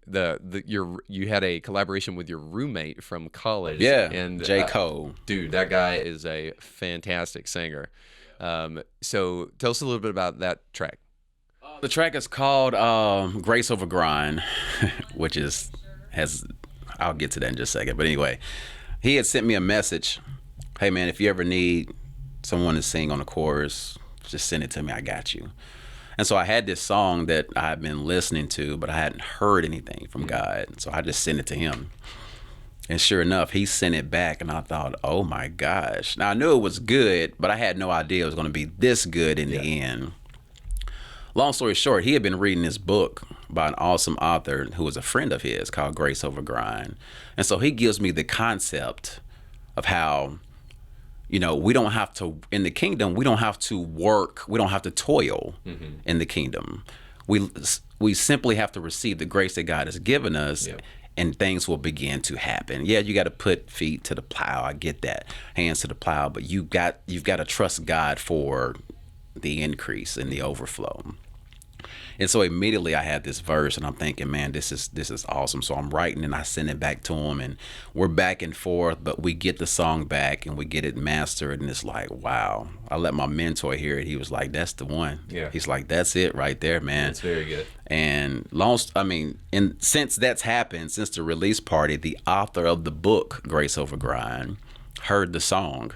had a collaboration with your roommate from college. Yeah, and J. Cole. Dude, that guy is a fantastic singer. So tell us a little bit about that track. The track is called Grace Over Grind, which I'll get to that in just a second. But anyway, he had sent me a message. Hey, man, if you ever need someone to sing on the chorus, just send it to me. I got you. And so I had this song that I had been listening to, but I hadn't heard anything from God. So I just sent it to him. And sure enough, he sent it back, and I thought, oh, my gosh. Now, I knew it was good, but I had no idea it was going to be this good in the end. Long story short, he had been reading this book by an awesome author who was a friend of his called Grace Over Grind. And so he gives me the concept of how, You know, we don't have to, in the kingdom, we don't have to work, we don't have to toil in the kingdom. We simply have to receive the grace that God has given us, and things will begin to happen. Yeah, you got to put feet to the plow. I get that, hands to the plow, but you've got to trust God for the increase and the overflow. And so immediately I had this verse, and I'm thinking, man, this is awesome. So I'm writing, and I send it back to him, and we're back and forth, but we get the song back and we get it mastered, and it's like, wow. I let my mentor hear it. He was like, that's the one. Yeah. He's like, that's it right there, man. That's very good. And since that's happened, since the release party, the author of the book, Grace Over Grind, heard the song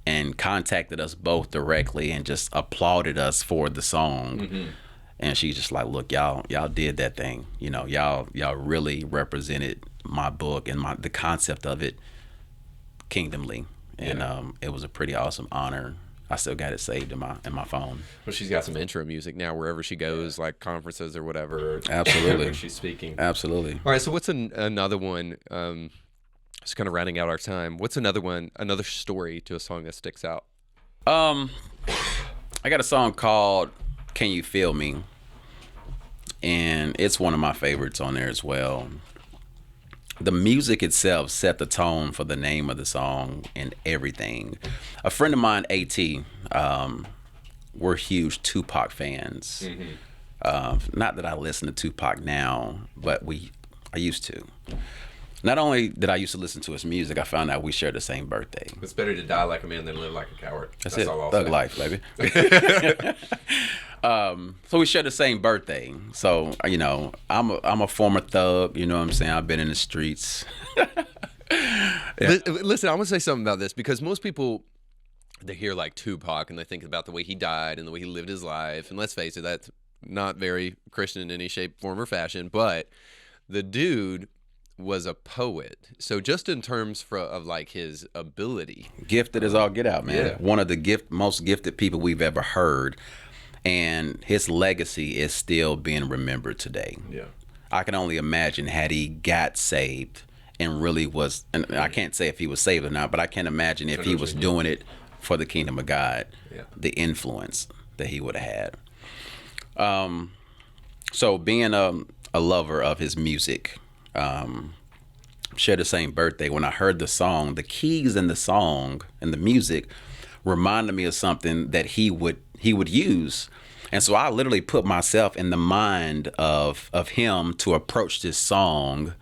and contacted us both directly and just applauded us for the song. And she's just like, look, y'all did that thing. You know, y'all really represented my book and the concept of it kingdomly. And it was a pretty awesome honor. I still got it saved in my phone. Well, she's got some intro music now wherever she goes, like conferences or whatever. Absolutely. When she's speaking. Absolutely. All right, so what's another one? Just kind of rounding out our time. What's another story to a song that sticks out? I got a song called Can You Feel Me? And it's one of my favorites on there as well. The music itself set the tone for the name of the song and everything. A friend of mine, AT, we're huge Tupac fans. Not that I listen to Tupac now, but I used to. Not only did I used to listen to his music, I found out we shared the same birthday. It's better to die like a man than live like a coward. That's it. All I'll Thug say. life, baby. So we share the same birthday. So, you know, I'm a former thug. You know what I'm saying? I've been in the streets. Listen, I want to say something about this because most people, they hear like Tupac and they think about the way he died and the way he lived his life. And let's face it, that's not very Christian in any shape, form, or fashion. But the dude was a poet. So just in terms of like his ability. Gifted as all get out, man. Yeah. One of the most gifted people we've ever heard. And his legacy is still being remembered today. Yeah. I can only imagine had he got saved and really was, and I can't say if he was saved or not, but I can imagine if he was doing it for the kingdom of God, the influence that he would have had. So being a lover of his music, share the same birthday. When I heard the song, the keys in the song and the music reminded me of something that he would use. And so I literally put myself in the mind of him to approach this song.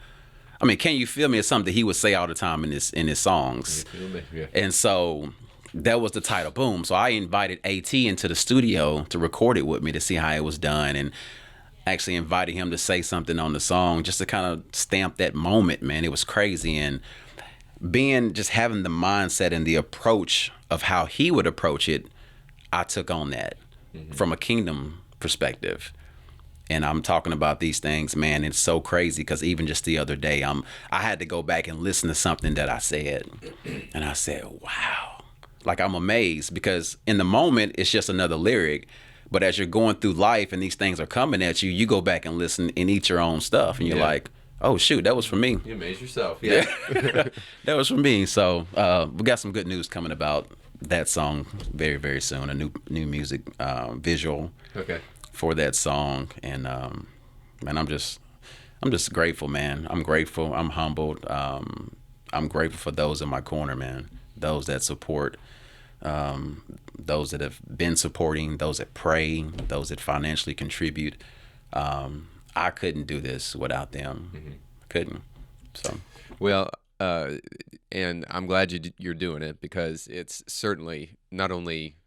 I mean, Can You Feel Me is something he would say all the time in his songs. Can you feel me? Yeah. And so that was the title, boom. So I invited AT into the studio to record it with me to see how it was done, and actually invited him to say something on the song just to kind of stamp that moment, man. It was crazy. And just having the mindset and the approach of how he would approach it, I took on that from a kingdom perspective. And I'm talking about these things, man. It's so crazy because even just the other day, I had to go back and listen to something that I said. And I said, wow. Like, I'm amazed because in the moment, it's just another lyric. But as you're going through life and these things are coming at you, you go back and listen and eat your own stuff. And you're like, oh, shoot, that was for me. You amaze yourself. Yeah. That was for me. So we got some good news coming about that song very, very soon. A new music visual for that song. And man, I'm just grateful, man. I'm grateful. I'm humbled. I'm grateful for those in my corner, man. Those that support, those that have been supporting, those that pray, those that financially contribute. I couldn't do this without them. Couldn't. So. Well, and I'm glad you're doing it because it's certainly not only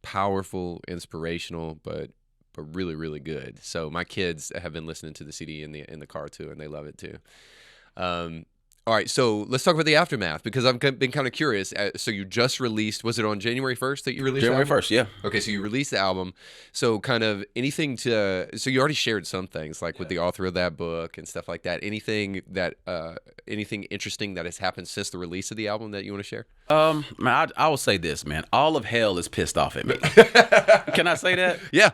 powerful, inspirational, but really, really good. So my kids have been listening to the CD in the car too, and they love it too. All right, so let's talk about the aftermath because I've been kind of curious. So you just released, was it on January 1st that you released January the album? 1st, yeah. Okay, so you released the album. So kind of anything so you already shared some things like with the author of that book and stuff like that. Anything interesting that has happened since the release of the album that you want to share? Man, I will say this, man. All of hell is pissed off at me. Can I say that? Yeah.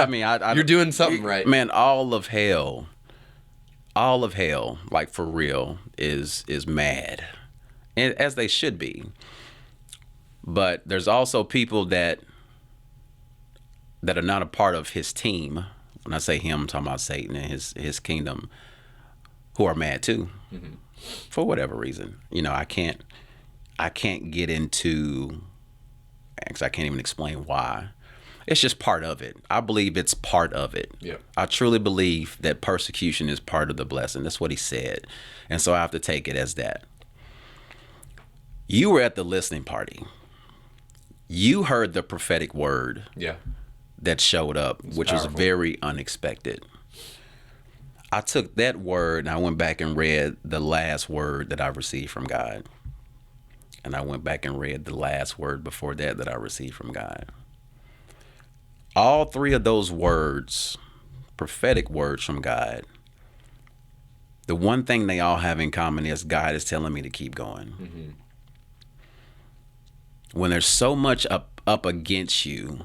I mean, you're doing something right. Man, all of hell, like for real, is mad, and as they should be. But there's also people that are not a part of his team. When I say him, I'm talking about Satan and his kingdom, who are mad too, for whatever reason. I can't get into. Actually, I can't even explain why. It's just part of it. I believe it's part of it. Yeah. I truly believe that persecution is part of the blessing. That's what he said, and so I have to take it as that. You were at the listening party. You heard the prophetic word. Yeah. That showed up, which was very unexpected. I took that word and I went back and read the last word that I received from God. And I went back and read the last word before that I received from God. All three of those words, prophetic words from God, the one thing they all have in common is God is telling me to keep going. When there's so much up against you,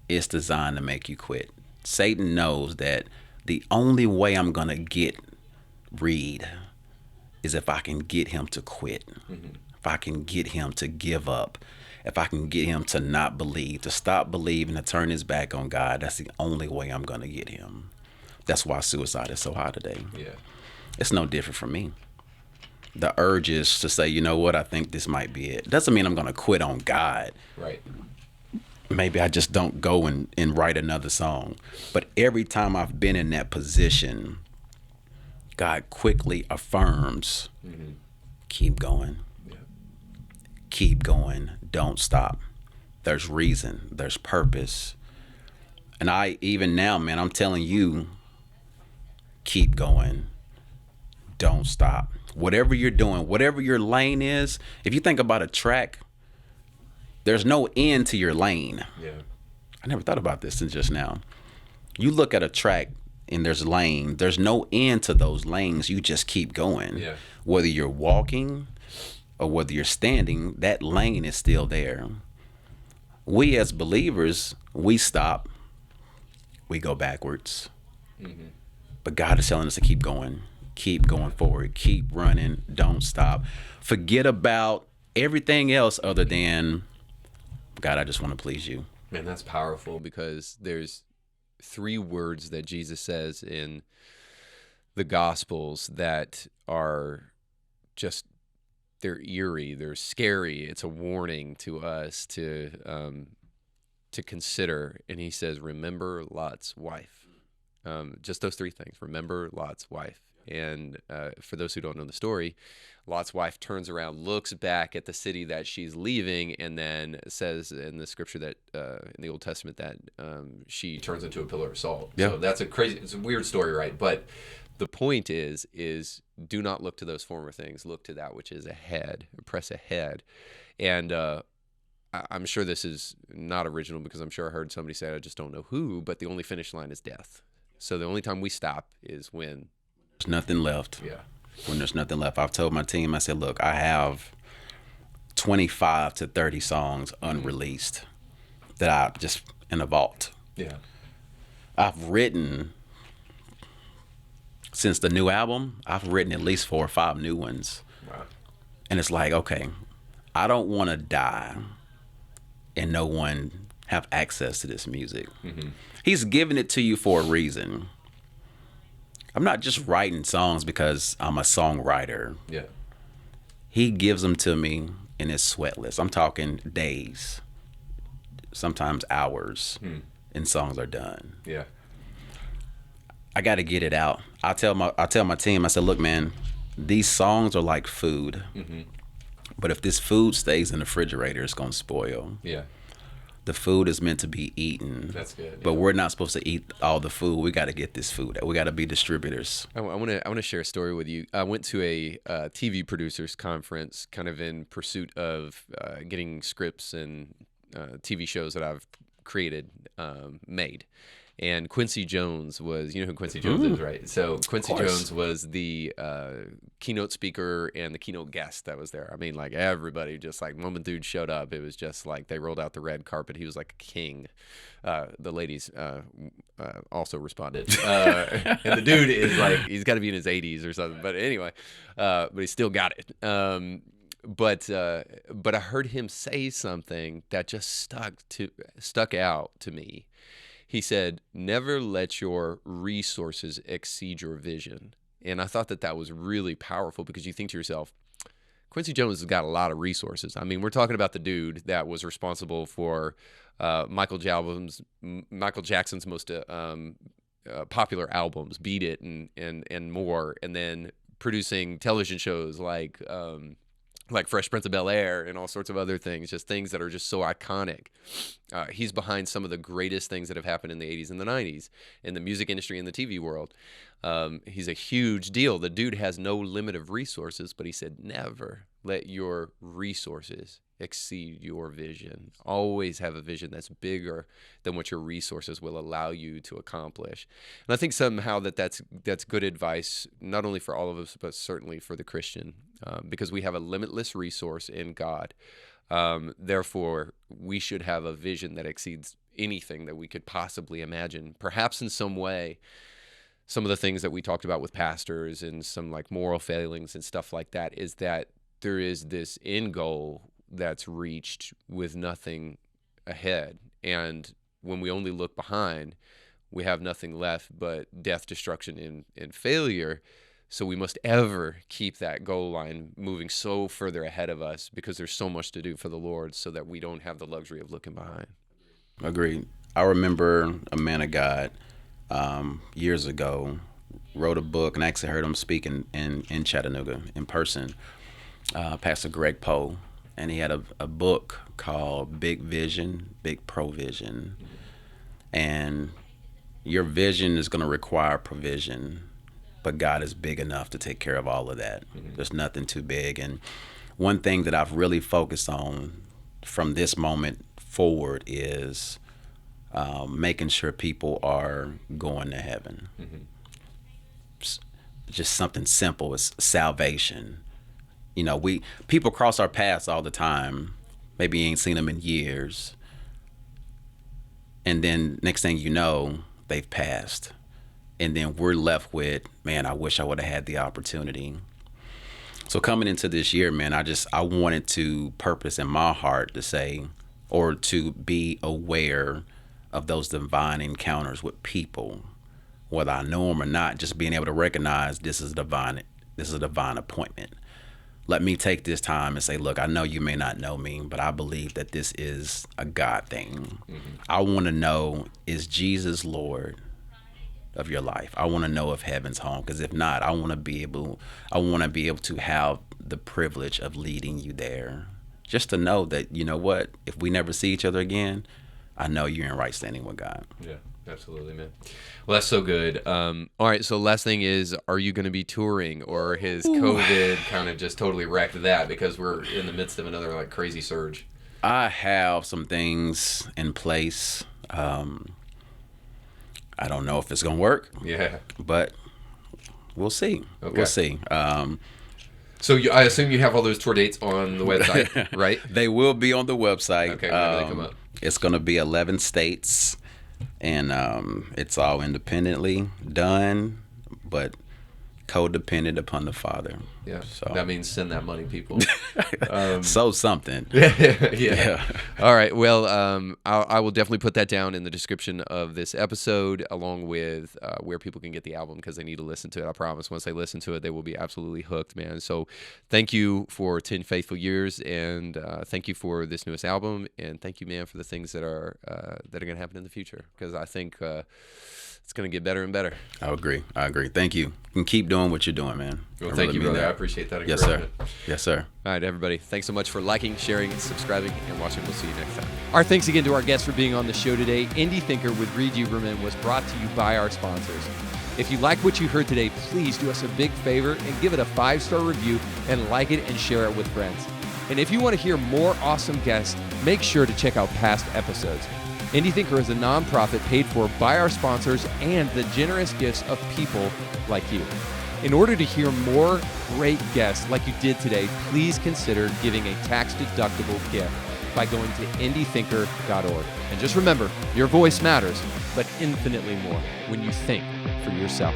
it's designed to make you quit. Satan knows that the only way I'm going to get Reed is if I can get him to quit. If I can get him to give up. If I can get him to not believe, to stop believing, to turn his back on God. That's the only way I'm going to get him. That's why suicide is so high today. Yeah. It's no different from me. The urge is to say, you know what, I think this might be it. Doesn't mean I'm going to quit on God. Right. Maybe I just don't go and write another song. But every time I've been in that position, God quickly affirms, keep going. Yeah. Keep going. Don't stop. There's reason. There's purpose. And even now, man, I'm telling you, keep going. Don't stop. Whatever you're doing, whatever your lane is, if you think about a track, there's no end to your lane. Yeah. I never thought about this until just now. You look at a track and there's lane. There's no end to those lanes. You just keep going. Yeah. Whether you're walking or whether you're standing, that lane is still there. We as believers, we stop. We go backwards. But God is telling us to keep going. Keep going forward. Keep running. Don't stop. Forget about everything else other than, God, I just want to please you. Man, that's powerful, because there's 3 words that Jesus says in the Gospels that are just, they're eerie, they're scary. It's a warning to us to consider. And he says, remember Lot's wife. Just those 3 things. Remember Lot's wife. And for those who don't know the story, Lot's wife turns around, looks back at the city that she's leaving, and then says in the scripture that in the Old Testament that she turns into a pillar of salt. Yeah. So that's it's a weird story, right? But the point is do not look to those former things. Look to that which is ahead. Press ahead. And I'm sure this is not original, because I'm sure I heard somebody say, I just don't know who, but the only finish line is death. So the only time we stop is when there's nothing left. Yeah. When there's nothing left. I've told my team, I said, look, I have 25 to 30 songs unreleased that I just in a vault. Yeah. I've written, since the new album, I've written at least 4 or 5 new ones. Wow. And it's like, okay, I don't want to die and no one have access to this music. He's giving it to you for a reason. I'm not just writing songs because I'm a songwriter. Yeah. He gives them to me in his sweatless. I'm talking days, sometimes hours, and songs are done. Yeah. I got to get it out. I tell my team, I said, look, man, these songs are like food. But if this food stays in the refrigerator, it's going to spoil. Yeah. The food is meant to be eaten. That's good. But we're not supposed to eat all the food. We got to get this food. We got to be distributors. I want to share a story with you. I went to a TV producers conference, kind of in pursuit of getting scripts and TV shows that I've created made. And Quincy Jones was, you know who Quincy Jones is, right? So Quincy Jones was the keynote speaker and the keynote guest that was there. I mean, like everybody, just like moment dude showed up, it was just like they rolled out the red carpet. He was like a king. The ladies also responded. And the dude is like, he's got to be in his 80s or something. But anyway, but he still got it. but I heard him say something that just stuck out to me. He said, "Never let your resources exceed your vision." And I thought that was really powerful, because you think to yourself, Quincy Jones has got a lot of resources. I mean, we're talking about the dude that was responsible for Michael Jackson's most popular albums, Beat It and more, and then producing television shows like Fresh Prince of Bel-Air and all sorts of other things, just things that are just so iconic. He's behind some of the greatest things that have happened in the 80s and the 90s in the music industry and the TV world. He's a huge deal. The dude has no limit of resources, but he said, never let your resources exceed your vision. Always have a vision that's bigger than what your resources will allow you to accomplish. And I think somehow that's good advice, not only for all of us, but certainly for the Christian, because we have a limitless resource in God. Therefore, we should have a vision that exceeds anything that we could possibly imagine. Perhaps in some way, some of the things that we talked about with pastors and some like moral failings and stuff like that is that there is this end goal that's reached with nothing ahead. And when we only look behind, we have nothing left but death, destruction, and failure. So we must ever keep that goal line moving so further ahead of us, because there's so much to do for the Lord, so that we don't have the luxury of looking behind. Agreed. I remember a man of God years ago wrote a book, and I actually heard him speak in Chattanooga in person, Pastor Greg Poe, and he had a book called Big Vision, Big Provision. And your vision is going to require provision, but God is big enough to take care of all of that. There's nothing too big. And one thing that I've really focused on from this moment forward is making sure people are going to heaven. Just something simple as salvation. You know, people cross our paths all the time. Maybe you ain't seen them in years. And then next thing you know, they've passed. And then we're left with, man, I wish I would have had the opportunity. So coming into this year, man, I wanted to purpose in my heart to say, or to be aware of those divine encounters with people, whether I know them or not, just being able to recognize this is a divine appointment. Let me take this time and say, look, I know you may not know me, but I believe that this is a God thing. I want to know, is Jesus Lord of your life? I want to know if heaven's home, because if not, I want to be able to have the privilege of leading you there. Just to know that, you know what, if we never see each other again, I know you're in right standing with God. Yeah, absolutely, man. Well, that's so good. All right, so last thing is, are you going to be touring, or has COVID kind of just totally wrecked that, because we're in the midst of another like crazy surge? I have some things in place. I don't know if it's going to work. Yeah. But we'll see. Okay. We'll see. So I assume you have all those tour dates on the website, right? They will be on the website. Okay, when do they come up? It's going to be 11 states, and it's all independently done, but codependent upon the Father. Yeah, so that means send that money, people. So something. Yeah. All right. Well, I will definitely put that down in the description of this episode, along with where people can get the album, because they need to listen to it. I promise, once they listen to it, they will be absolutely hooked, man. So thank you for 10 faithful years, and thank you for this newest album, and thank you, man, for the things that are going to happen in the future, because I think it's going to get better and better. I agree. Thank you. And keep doing what you're doing, man. Well, thank you, brother. I appreciate that. Yes, sir. Yes, sir. All right, everybody. Thanks so much for liking, sharing, subscribing, and watching. We'll see you next time. Our thanks again to our guests for being on the show today. Indie Thinker with Reed Huberman was brought to you by our sponsors. If you like what you heard today, please do us a big favor and give it a 5-star review, and like it and share it with friends. And if you want to hear more awesome guests, make sure to check out past episodes. Indie Thinker is a nonprofit paid for by our sponsors and the generous gifts of people like you. In order to hear more great guests like you did today, please consider giving a tax-deductible gift by going to indiethinker.org. And just remember, your voice matters, but infinitely more when you think for yourself.